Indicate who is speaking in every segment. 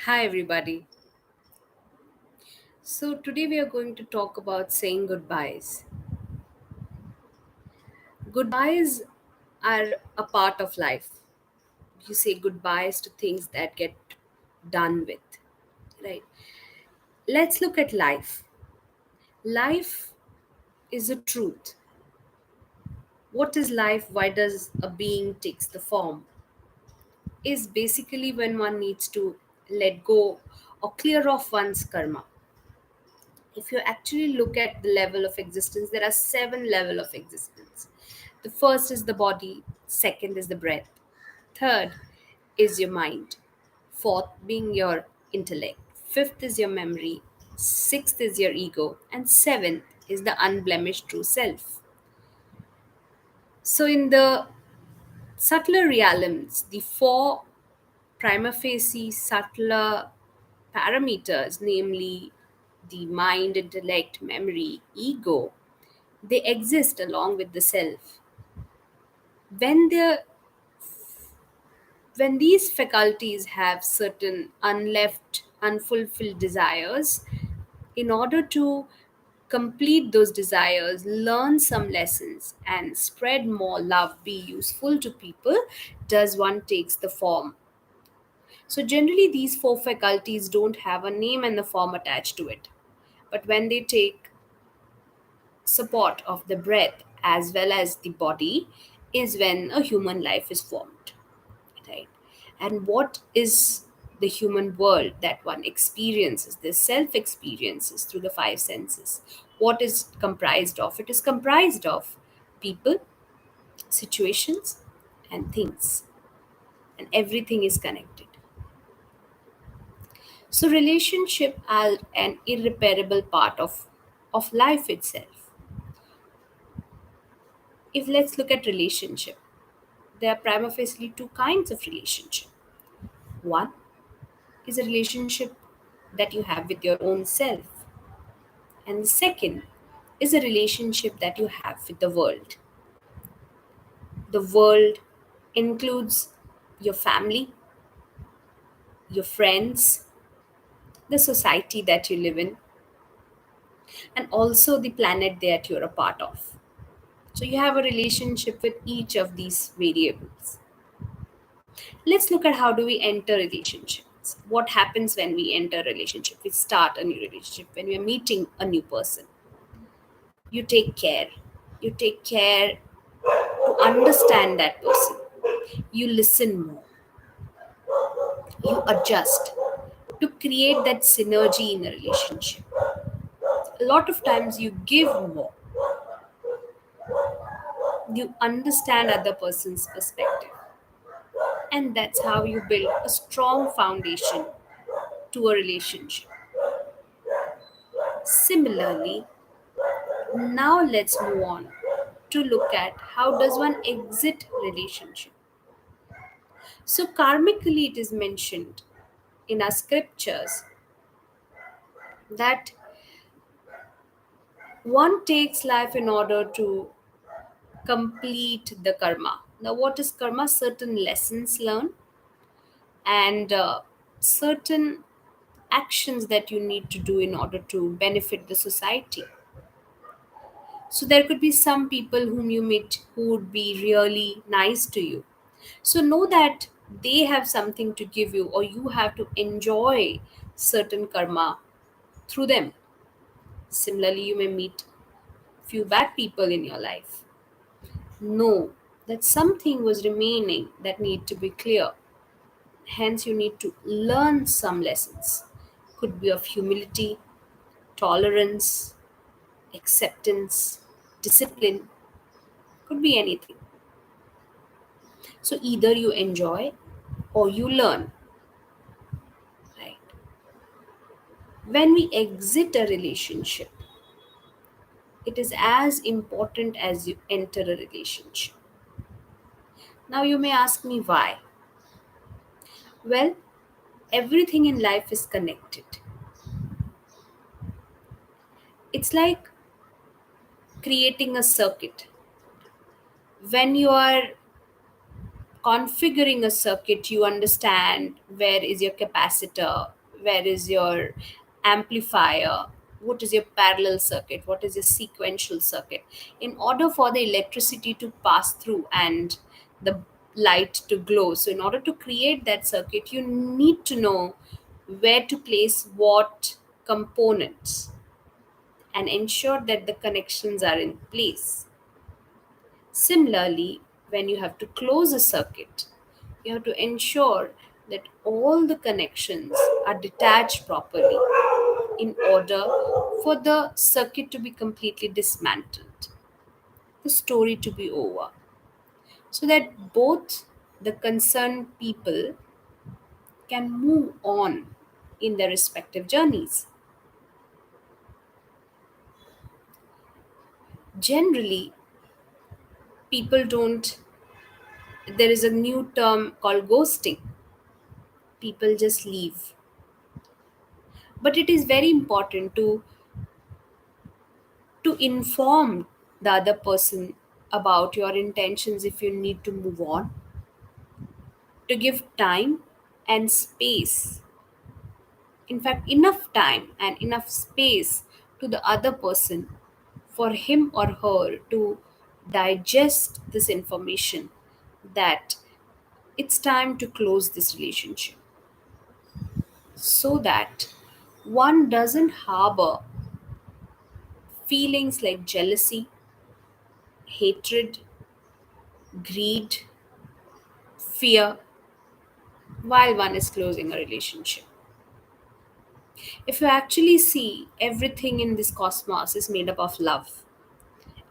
Speaker 1: Hi, everybody. So, today we are going to talk about saying goodbyes. Goodbyes are a part of life. You say goodbyes to things that get done with, right? Let's look at life. Life is a truth. What is life? Why does a being takes the form? Is basically when one needs to let go or clear off one's karma. If you actually look at the level of existence, there are seven level of existence. The first is the body, second is the breath, third is your mind, fourth being your intellect, fifth is your memory, sixth is your ego, and seventh is the unblemished true self. So in the subtler realms, the four prima facie subtler parameters, namely the mind, intellect, memory, ego, they exist along with the self. When the when these faculties have certain unleft, unfulfilled desires, in order to complete those desires, learn some lessons, and spread more love, be useful to people, does one takes the form. So generally, these four faculties don't have a name and the form attached to it. But when they take support of the breath as well as the body, is when a human life is formed, right? And what is the human world that one experiences, the self experiences through the five senses? What is comprised of? It is comprised of people, situations, and things, and everything is connected. So relationship are an irreparable part of life itself. If let's look at relationship, there are prima facie two kinds of relationship. One is a relationship that you have with your own self, and the second is a relationship that you have with the world. The world includes your family, your friends, the society that you live in, and also the planet that you're a part of. So you have a relationship with each of these variables. Let's look at how do we enter relationships. What happens when we enter a relationship? We start a new relationship when we are meeting a new person. You take care. You take care to understand that person. You listen more. You adjust to create that synergy in a relationship. A lot of times you give more. You understand other person's perspective. And that's how you build a strong foundation to a relationship. Similarly, now let's move on to look at how does one exit relationship. So karmically it is mentioned in our scriptures that one takes life in order to complete the karma. Now what is karma? Certain lessons learned and certain actions that you need to do in order to benefit the society. So there could be some people whom you meet who would be really nice to you. So know that they have something to give you, or you have to enjoy certain karma through them. Similarly, you may meet few bad people in your life. Know that something was remaining that need to be clear. Hence, you need to learn some lessons. Could be of humility, tolerance, acceptance, discipline, could be anything. So either you enjoy or you learn, right? When we exit a relationship, it is as important as you enter a relationship. Now you may ask me why. Well, everything in life is connected. It's like creating a circuit. When you are configuring a circuit, you understand where is your capacitor, where is your amplifier, what is your parallel circuit, what is your sequential circuit. In order for the electricity to pass through and the light to glow, so in order to create that circuit, you need to know where to place what components and ensure that the connections are in place. Similarly, when you have to close a circuit, you have to ensure that all the connections are detached properly in order for the circuit to be completely dismantled, the story to be over, so that both the concerned people can move on in their respective journeys. Generally, people don't, there is a new term called ghosting. People just leave. But it is very important to inform the other person about your intentions if you need to move on, to give time and space, in fact enough time and enough space to the other person for him or her to digest this information, that it's time to close this relationship, so that one doesn't harbor feelings like jealousy, hatred, greed, fear while one is closing a relationship. If you actually see, everything in this cosmos is made up of love.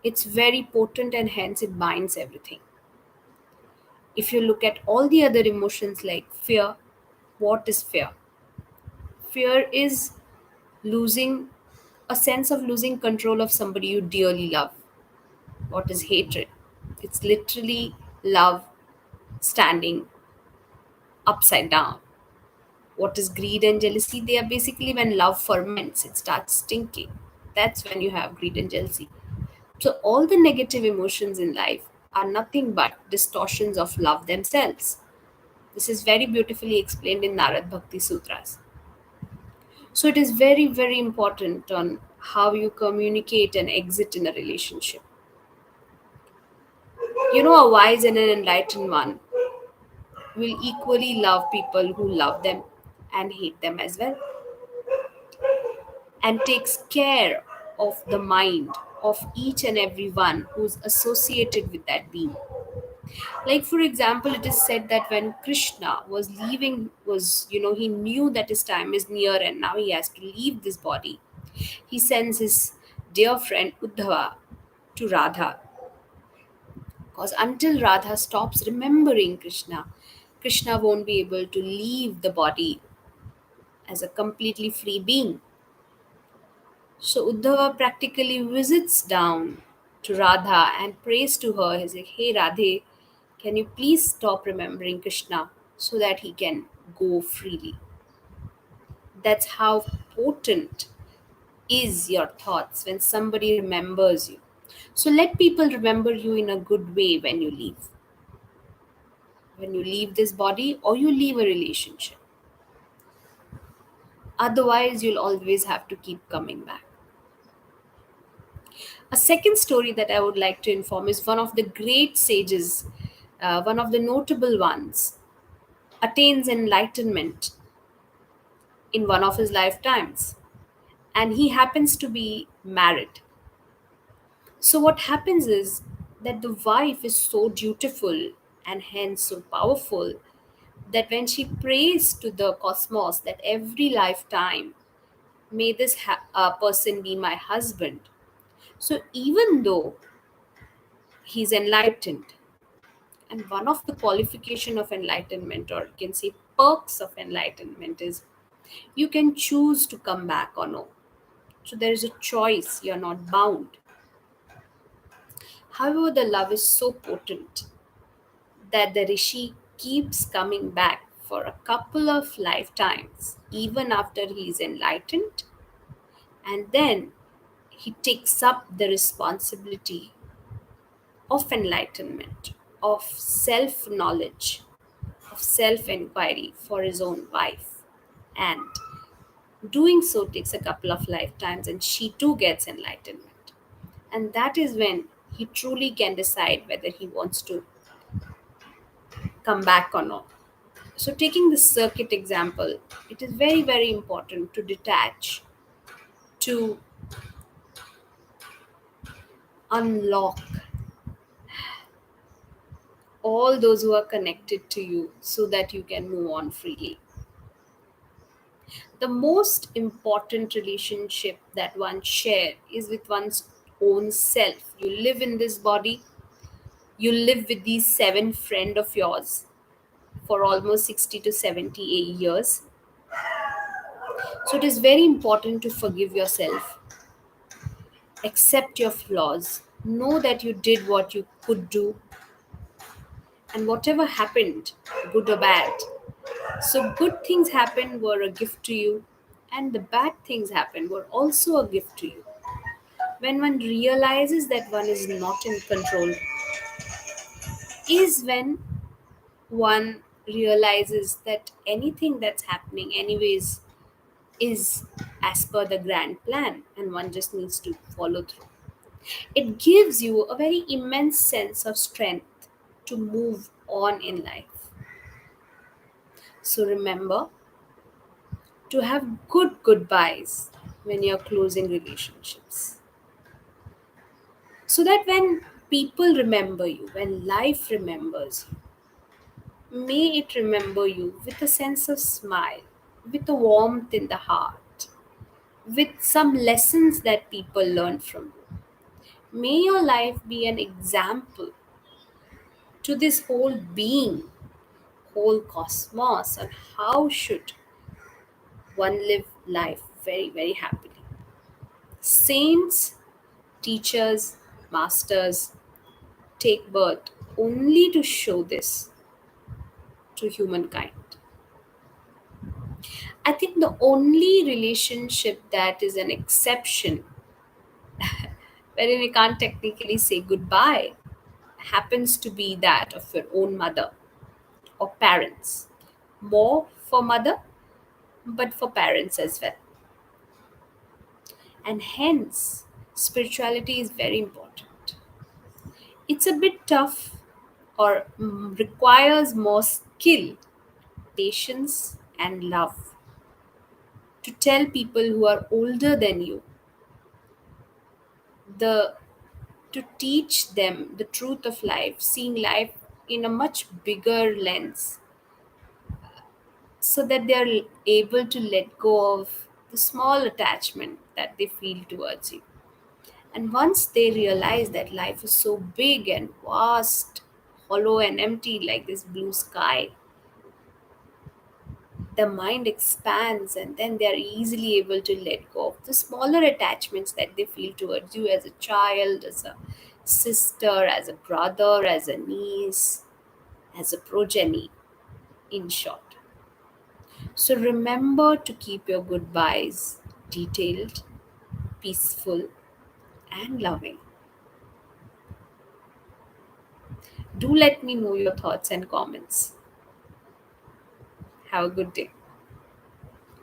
Speaker 1: It's very potent and hence it binds everything. If you look at all the other emotions like fear, what is fear? Fear is losing a sense of losing control of somebody you dearly love. What is hatred? It's literally love standing upside down. What is greed and jealousy? They are basically when love ferments, it starts stinking. That's when you have greed and jealousy. So, all the negative emotions in life are nothing but distortions of love themselves. This is very beautifully explained in Narad Bhakti Sutras. So, it is very, very important on how you communicate and exit in a relationship. You know, a wise and an enlightened one will equally love people who love them and hate them as well, and takes care of the mind of each and every one who's associated with that being. Like for example, it is said that when Krishna was leaving, he knew that his time is near and now he has to leave this body. He sends his dear friend Uddhava to Radha, because until Radha stops remembering Krishna, Krishna won't be able to leave the body as a completely free being. So Uddhava practically visits down to Radha and prays to her. He's like, "Hey Radhe, can you please stop remembering Krishna so that he can go freely?" That's how potent is your thoughts when somebody remembers you. So let people remember you in a good way when you leave. When you leave this body or you leave a relationship. Otherwise, you'll always have to keep coming back. A second story that I would like to inform is one of the great sages, one of the notable ones, attains enlightenment in one of his lifetimes, and he happens to be married. So, what happens is that the wife is so dutiful and hence so powerful that when she prays to the cosmos that every lifetime, may this person be my husband. So, even though he's enlightened, and one of the qualification of enlightenment, or you can say perks of enlightenment, is you can choose to come back or no. So there is a choice, you're not bound. However, the love is so potent that the rishi keeps coming back for a couple of lifetimes, even after he is enlightened, and then he takes up the responsibility of enlightenment, of self knowledge, of self inquiry for his own wife. And Doing so takes a couple of lifetimes, and she too gets enlightenment. And that is when he truly can decide whether he wants to come back or not. So, taking the circuit example, it is very, very important to detach, to unlock all those who are connected to you so that you can move on freely. The most important relationship that one share is with one's own self. You live in this body, you live with these seven friend of yours for almost 60 to 70 years. So it is very important to forgive yourself, accept your flaws, know that you did what you could do, and whatever happened, good or bad. So good things happened were a gift to you, and the bad things happened were also a gift to you. When one realizes that one is not in control, is when one realizes that anything that's happening, anyways, is as per the grand plan, and one just needs to follow through. It gives you a very immense sense of strength to move on in life. So remember to have good goodbyes when you're closing relationships. So that when people remember you, when life remembers you, may it remember you with a sense of smile, with a warmth in the heart, with some lessons that people learn from you. May your life be an example to this whole being, whole cosmos, on how should one live life very, very happily. Saints, teachers, masters take birth only to show this to humankind. I think the only relationship that is an exception, wherein we can't technically say goodbye, happens to be that of your own mother or parents. More for mother, but for parents as well. And hence, spirituality is very important. It's a bit tough or requires more skill, patience, and love to tell people who are older than you, the to teach them the truth of life, seeing life in a much bigger lens, so that they are able to let go of the small attachment that they feel towards you. And once they realize that life is so big and vast, hollow and empty like this blue sky, the mind expands, and then they are easily able to let go of the smaller attachments that they feel towards you as a child, as a sister, as a brother, as a niece, as a progeny, in short. So remember to keep your goodbyes detailed, peaceful, and loving. Do let me know your thoughts and comments. Have a good day.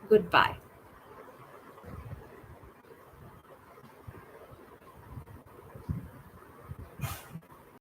Speaker 1: Goodbye.